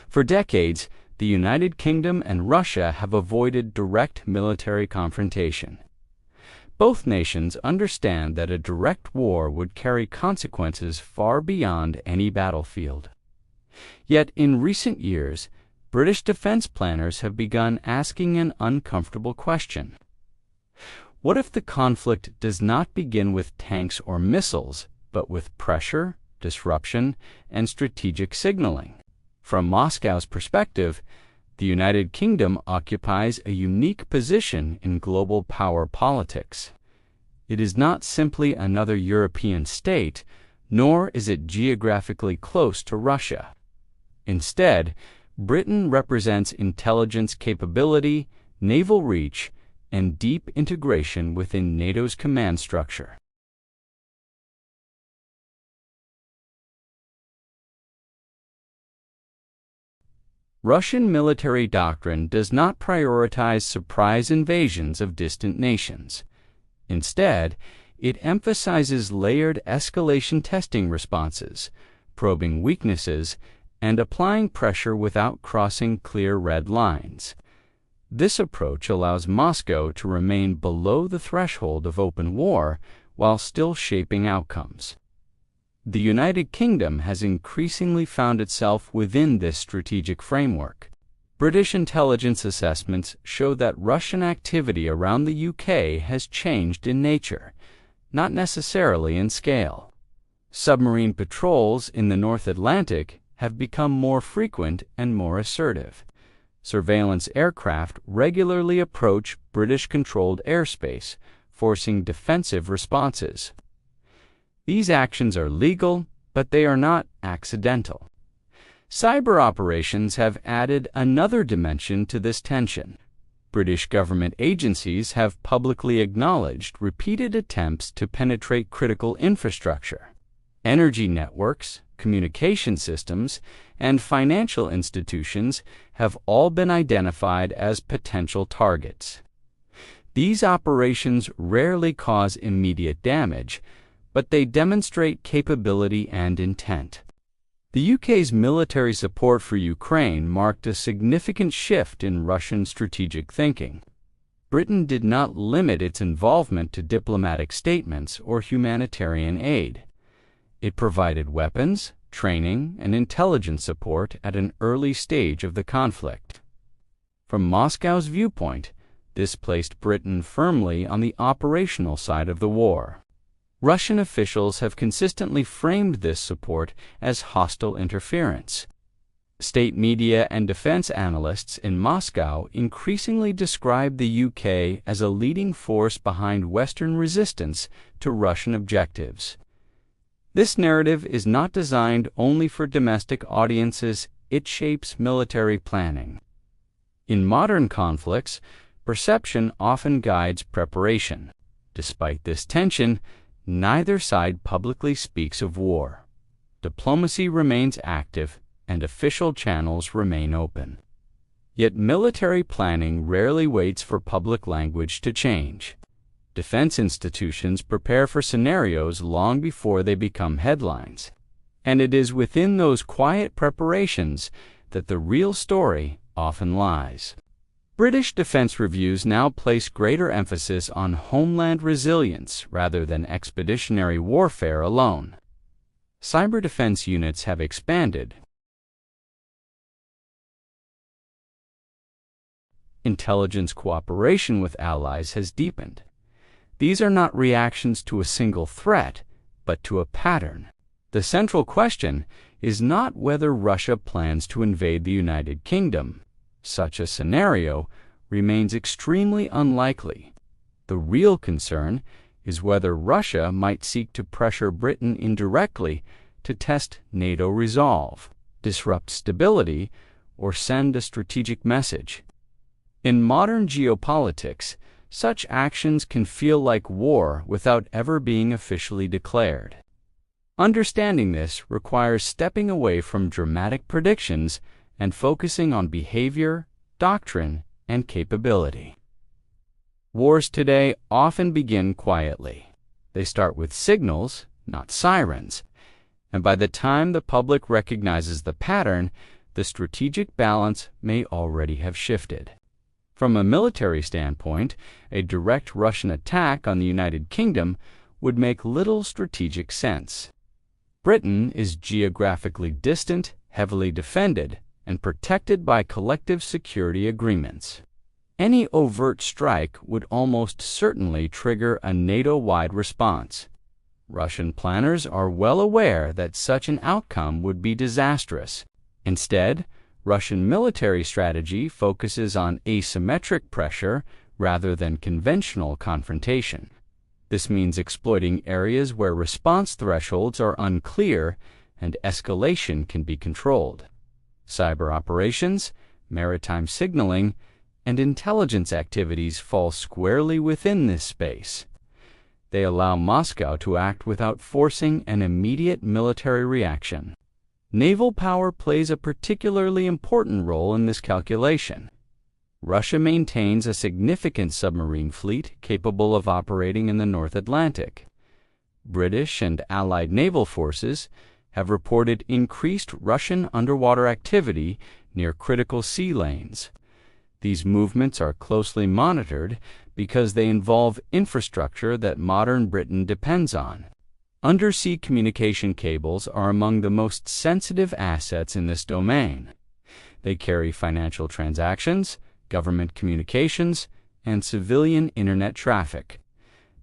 For decades, the United Kingdom and Russia have avoided direct military confrontation. Both nations understand that a direct war would carry consequences far beyond any battlefield. Yet in recent years, British defense planners have begun asking an uncomfortable question. What if the conflict does not begin with tanks or missiles, but with pressure, disruption, and strategic signaling? From Moscow's perspective, the United Kingdom occupies a unique position in global power politics. It is not simply another European state, nor is it geographically close to Russia. Instead, Britain represents intelligence capability, naval reach, and deep integration within NATO's command structure. Russian military doctrine does not prioritize surprise invasions of distant nations. Instead, it emphasizes layered escalation testing responses, probing weaknesses, and applying pressure without crossing clear red lines. This approach allows Moscow to remain below the threshold of open war while still shaping outcomes. The United Kingdom has increasingly found itself within this strategic framework. British intelligence assessments show that Russian activity around the UK has changed in nature, not necessarily in scale. Submarine patrols in the North Atlantic have become more frequent and more assertive. Surveillance aircraft regularly approach British-controlled airspace, forcing defensive responses. These actions are legal, but they are not accidental. Cyber operations have added another dimension to this tension. British government agencies have publicly acknowledged repeated attempts to penetrate critical infrastructure. Energy networks, communication systems, and financial institutions have all been identified as potential targets. These operations rarely cause immediate damage, but they demonstrate capability and intent. The UK's military support for Ukraine marked a significant shift in Russian strategic thinking. Britain did not limit its involvement to diplomatic statements or humanitarian aid. It provided weapons, training, and intelligence support at an early stage of the conflict. From Moscow's viewpoint, this placed Britain firmly on the operational side of the war. Russian officials have consistently framed this support as hostile interference. State media and defense analysts in Moscow increasingly describe the UK as a leading force behind Western resistance to Russian objectives. This narrative is not designed only for domestic audiences, it shapes military planning. In modern conflicts, perception often guides preparation. Despite this tension, neither side publicly speaks of war. Diplomacy remains active, and official channels remain open. Yet military planning rarely waits for public language to change. Defense institutions prepare for scenarios long before they become headlines. And it is within those quiet preparations that the real story often lies. British defense reviews now place greater emphasis on homeland resilience rather than expeditionary warfare alone. Cyber defense units have expanded. Intelligence cooperation with allies has deepened. These are not reactions to a single threat, but to a pattern. The central question is not whether Russia plans to invade the United Kingdom. Such a scenario remains extremely unlikely. The real concern is whether Russia might seek to pressure Britain indirectly to test NATO resolve, disrupt stability, or send a strategic message. In modern geopolitics, such actions can feel like war without ever being officially declared. Understanding this requires stepping away from dramatic predictions and focusing on behavior, doctrine, and capability. Wars today often begin quietly. They start with signals, not sirens, and by the time the public recognizes the pattern, the strategic balance may already have shifted. From a military standpoint, a direct Russian attack on the United Kingdom would make little strategic sense. Britain is geographically distant, heavily defended, and protected by collective security agreements. Any overt strike would almost certainly trigger a NATO-wide response. Russian planners are well aware that such an outcome would be disastrous. Instead, Russian military strategy focuses on asymmetric pressure rather than conventional confrontation. This means exploiting areas where response thresholds are unclear and escalation can be controlled. Cyber operations, maritime signaling, and intelligence activities fall squarely within this space. They allow Moscow to act without forcing an immediate military reaction. Naval power plays a particularly important role in this calculation. Russia maintains a significant submarine fleet capable of operating in the North Atlantic. British and Allied naval forces have reported increased Russian underwater activity near critical sea lanes. These movements are closely monitored because they involve infrastructure that modern Britain depends on. Undersea communication cables are among the most sensitive assets in this domain. They carry financial transactions, government communications, and civilian internet traffic.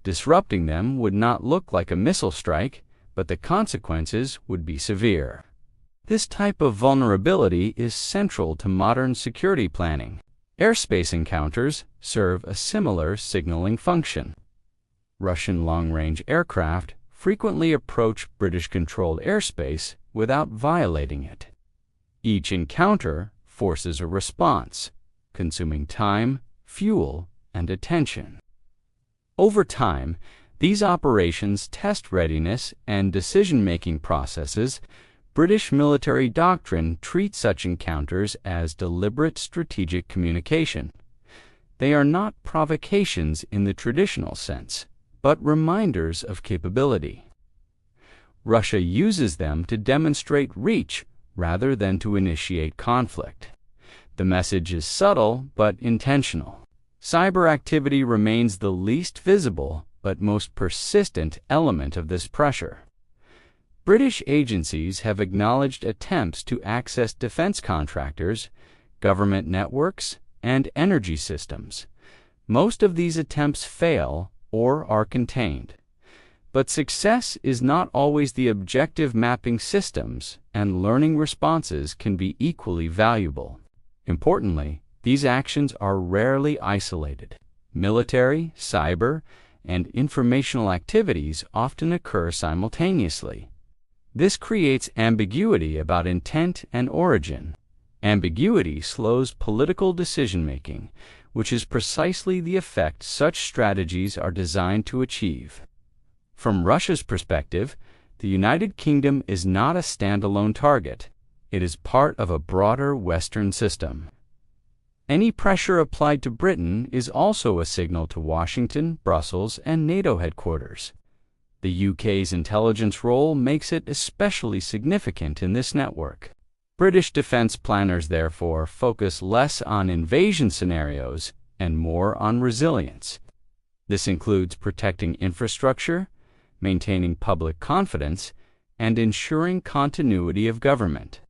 Disrupting them would not look like a missile strike, but the consequences would be severe. This type of vulnerability is central to modern security planning. Airspace encounters serve a similar signaling function. Russian long-range aircraft frequently approach British-controlled airspace without violating it. Each encounter forces a response, consuming time, fuel, and attention. Over time, these operations test readiness and decision-making processes. British military doctrine treats such encounters as deliberate strategic communication. They are not provocations in the traditional sense, but reminders of capability. Russia uses them to demonstrate reach rather than to initiate conflict. The message is subtle but intentional. Cyber activity remains the least visible but most persistent element of this pressure. British agencies have acknowledged attempts to access defense contractors, government networks, and energy systems. Most of these attempts fail or are contained. But success is not always the objective. Mapping systems and learning responses can be equally valuable. Importantly, these actions are rarely isolated. Military, cyber, and informational activities often occur simultaneously. This creates ambiguity about intent and origin. Ambiguity slows political decision-making, which is precisely the effect such strategies are designed to achieve. From Russia's perspective, the United Kingdom is not a standalone target. It is part of a broader Western system. Any pressure applied to Britain is also a signal to Washington, Brussels, and NATO headquarters. The UK's intelligence role makes it especially significant in this network. British defense planners, therefore, focus less on invasion scenarios and more on resilience. This includes protecting infrastructure, maintaining public confidence, and ensuring continuity of government.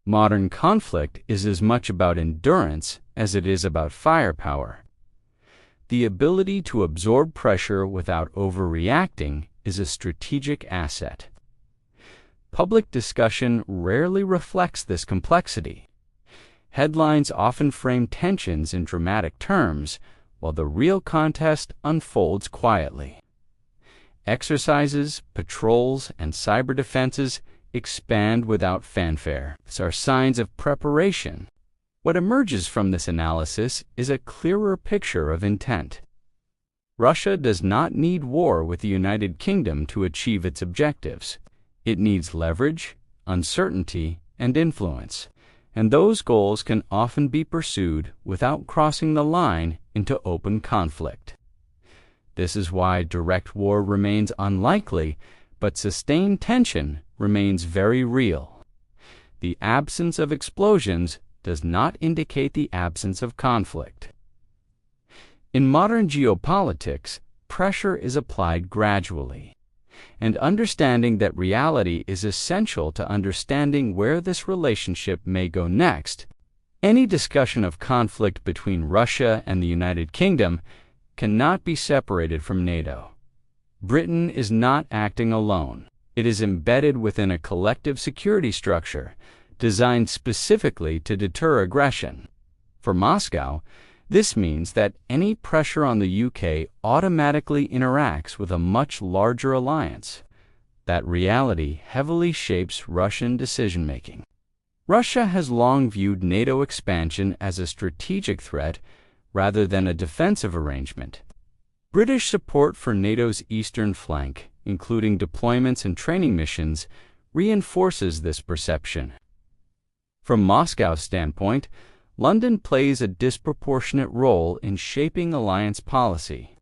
Modern conflict is as much about endurance as it is about firepower. The ability to absorb pressure without overreacting is a strategic asset. Public discussion rarely reflects this complexity. Headlines often frame tensions in dramatic terms, while the real contest unfolds quietly. Exercises, patrols, and cyber defenses expand without fanfare. These are signs of preparation. What emerges from this analysis is a clearer picture of intent. Russia does not need war with the United Kingdom to achieve its objectives. It needs leverage, uncertainty, and influence, and those goals can often be pursued without crossing the line into open conflict. This is why direct war remains unlikely, but sustained tension remains very real. The absence of explosions does not indicate the absence of conflict. In modern geopolitics, pressure is applied gradually, and understanding that reality is essential to understanding where this relationship may go next. Any discussion of conflict between Russia and the United Kingdom cannot be separated from NATO. Britain is not acting alone. It is embedded within a collective security structure designed specifically to deter aggression. For Moscow, this means that any pressure on the UK automatically interacts with a much larger alliance. That reality heavily shapes Russian decision-making. Russia has long viewed NATO expansion as a strategic threat rather than a defensive arrangement. British support for NATO's eastern flank, including deployments and training missions, reinforces this perception. From Moscow's standpoint, London plays a disproportionate role in shaping alliance policy.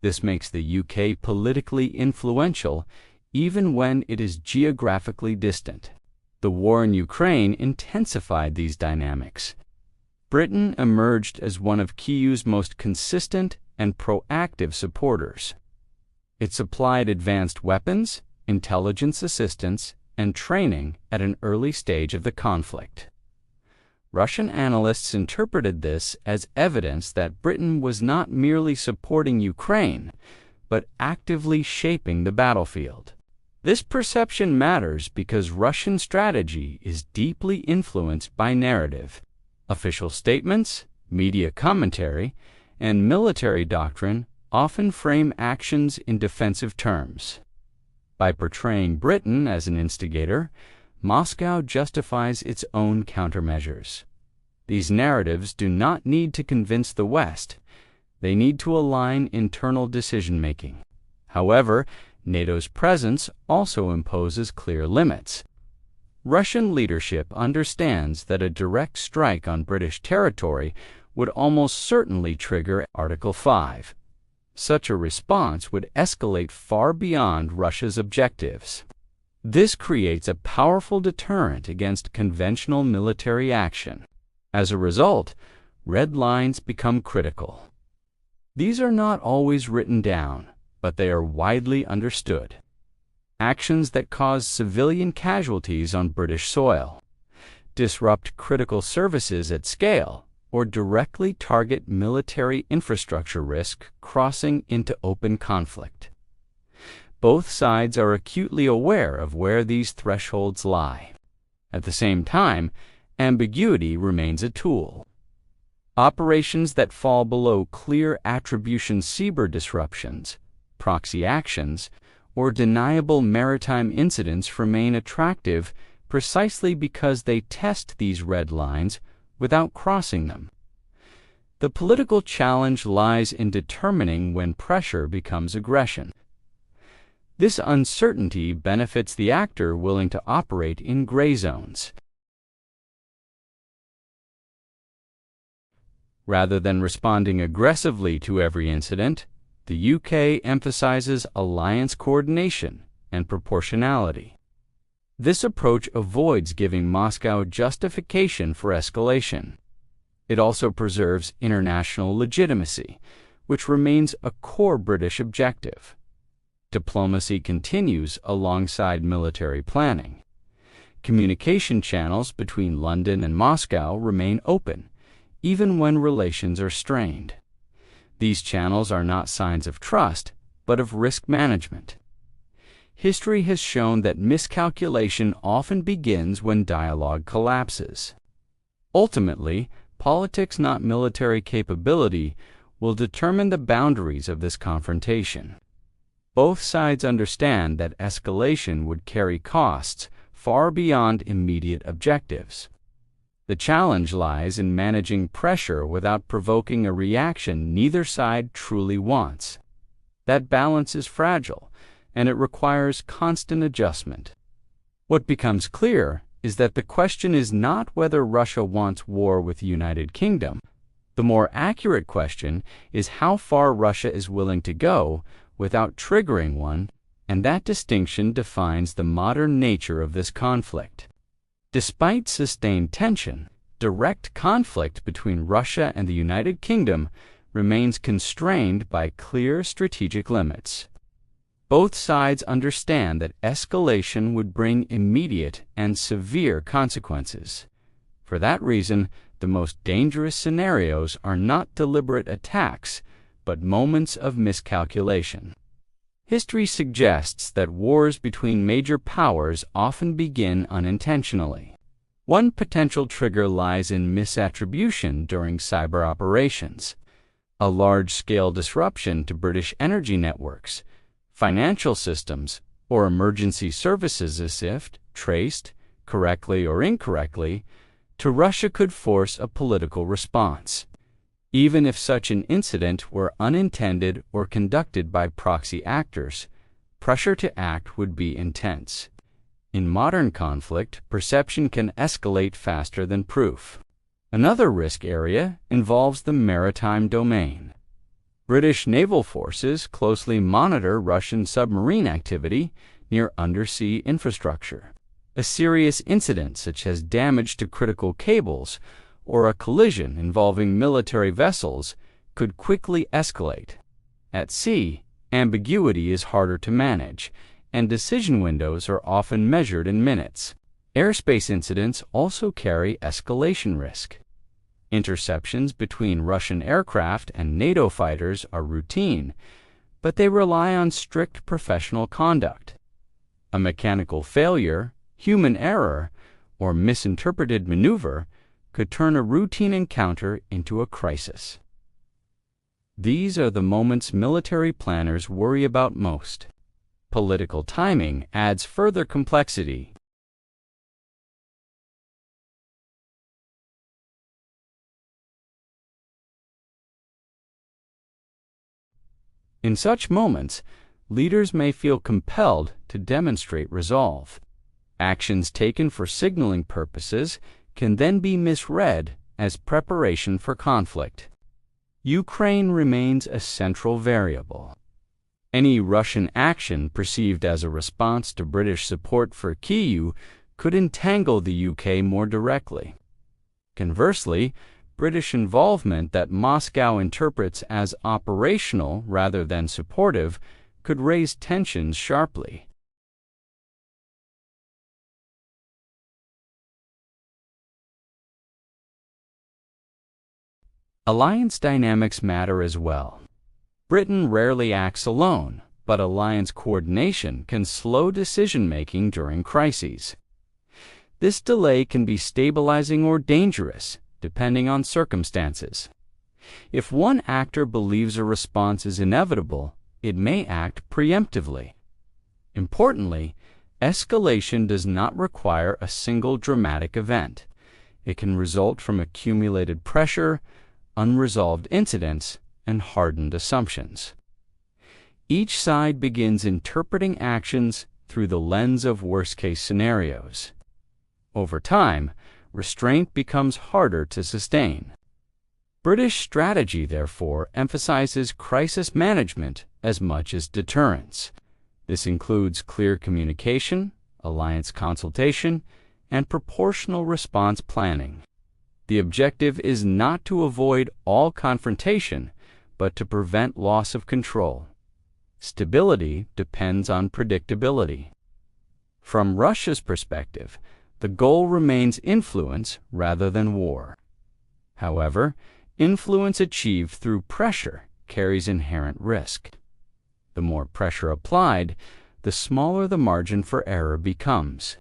This makes the UK politically influential even when it is geographically distant. The war in Ukraine intensified these dynamics. Britain emerged as one of Kyiv's most consistent and proactive supporters. It supplied advanced weapons, intelligence assistance, and training at an early stage of the conflict. Russian analysts interpreted this as evidence that Britain was not merely supporting Ukraine, but actively shaping the battlefield. This perception matters because Russian strategy is deeply influenced by narrative. Official statements, media commentary, and military doctrine often frame actions in defensive terms. By portraying Britain as an instigator, Moscow justifies its own countermeasures. These narratives do not need to convince the West. They need to align internal decision-making. However, NATO's presence also imposes clear limits. Russian leadership understands that a direct strike on British territory would almost certainly trigger Article 5. Such a response would escalate far beyond Russia's objectives. This creates a powerful deterrent against conventional military action. As a result, red lines become critical. These are not always written down, but they are widely understood. Actions that cause civilian casualties on British soil, disrupt critical services at scale, or directly target military infrastructure risk crossing into open conflict. Both sides are acutely aware of where these thresholds lie. At the same time, ambiguity remains a tool. Operations that fall below clear attribution cyber disruptions, proxy actions, or deniable maritime incidents remain attractive precisely because they test these red lines without crossing them. The political challenge lies in determining when pressure becomes aggression. This uncertainty benefits the actor willing to operate in gray zones. Rather than responding aggressively to every incident, the UK emphasizes alliance coordination and proportionality. This approach avoids giving Moscow justification for escalation. It also preserves international legitimacy, which remains a core British objective. Diplomacy continues alongside military planning. Communication channels between London and Moscow remain open, even when relations are strained. These channels are not signs of trust, but of risk management. History has shown that miscalculation often begins when dialogue collapses. Ultimately, politics, not military capability, will determine the boundaries of this confrontation. Both sides understand that escalation would carry costs far beyond immediate objectives. The challenge lies in managing pressure without provoking a reaction neither side truly wants. That balance is fragile, and it requires constant adjustment. What becomes clear is that the question is not whether Russia wants war with the United Kingdom. The more accurate question is how far Russia is willing to go without triggering one, and that distinction defines the modern nature of this conflict. Despite sustained tension, direct conflict between Russia and the United Kingdom remains constrained by clear strategic limits. Both sides understand that escalation would bring immediate and severe consequences. For that reason, the most dangerous scenarios are not deliberate attacks, but moments of miscalculation. History suggests that wars between major powers often begin unintentionally. One potential trigger lies in misattribution during cyber operations. A large-scale disruption to British energy networks, financial systems, or emergency services is traced, correctly or incorrectly, to Russia could force a political response. Even if such an incident were unintended or conducted by proxy actors, pressure to act would be intense. In modern conflict, perception can escalate faster than proof. Another risk area involves the maritime domain. British naval forces closely monitor Russian submarine activity near undersea infrastructure. A serious incident such as damage to critical cables or a collision involving military vessels could quickly escalate. At sea, ambiguity is harder to manage, and decision windows are often measured in minutes. Airspace incidents also carry escalation risk. Interceptions between Russian aircraft and NATO fighters are routine, but they rely on strict professional conduct. A mechanical failure, human error, or misinterpreted maneuver could turn a routine encounter into a crisis. These are the moments military planners worry about most. Political timing adds further complexity. In such moments, leaders may feel compelled to demonstrate resolve. Actions taken for signaling purposes can then be misread as preparation for conflict. Ukraine remains a central variable. Any Russian action perceived as a response to British support for Kyiv could entangle the UK more directly. Conversely, British involvement that Moscow interprets as operational rather than supportive could raise tensions sharply. Alliance dynamics matter as well. Britain rarely acts alone, but alliance coordination can slow decision-making during crises. This delay can be stabilizing or dangerous, depending on circumstances. If one actor believes a response is inevitable, it may act preemptively. Importantly, escalation does not require a single dramatic event. It can result from accumulated pressure, unresolved incidents, and hardened assumptions. Each side begins interpreting actions through the lens of worst-case scenarios. Over time, restraint becomes harder to sustain. British strategy, therefore, emphasizes crisis management as much as deterrence. This includes clear communication, alliance consultation, and proportional response planning. The objective is not to avoid all confrontation, but to prevent loss of control. Stability depends on predictability. From Russia's perspective, the goal remains influence rather than war. However, influence achieved through pressure carries inherent risk. The more pressure applied, the smaller the margin for error becomes.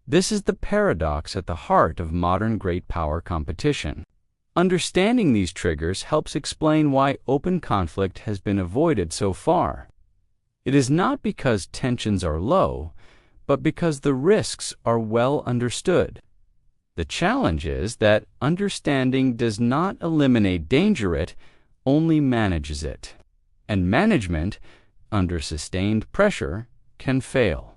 This is the paradox at the heart of modern great power competition. Understanding these triggers helps explain why open conflict has been avoided so far. It is not because tensions are low, but because the risks are well understood. The challenge is that understanding does not eliminate danger, it only manages it. And management, under sustained pressure, can fail.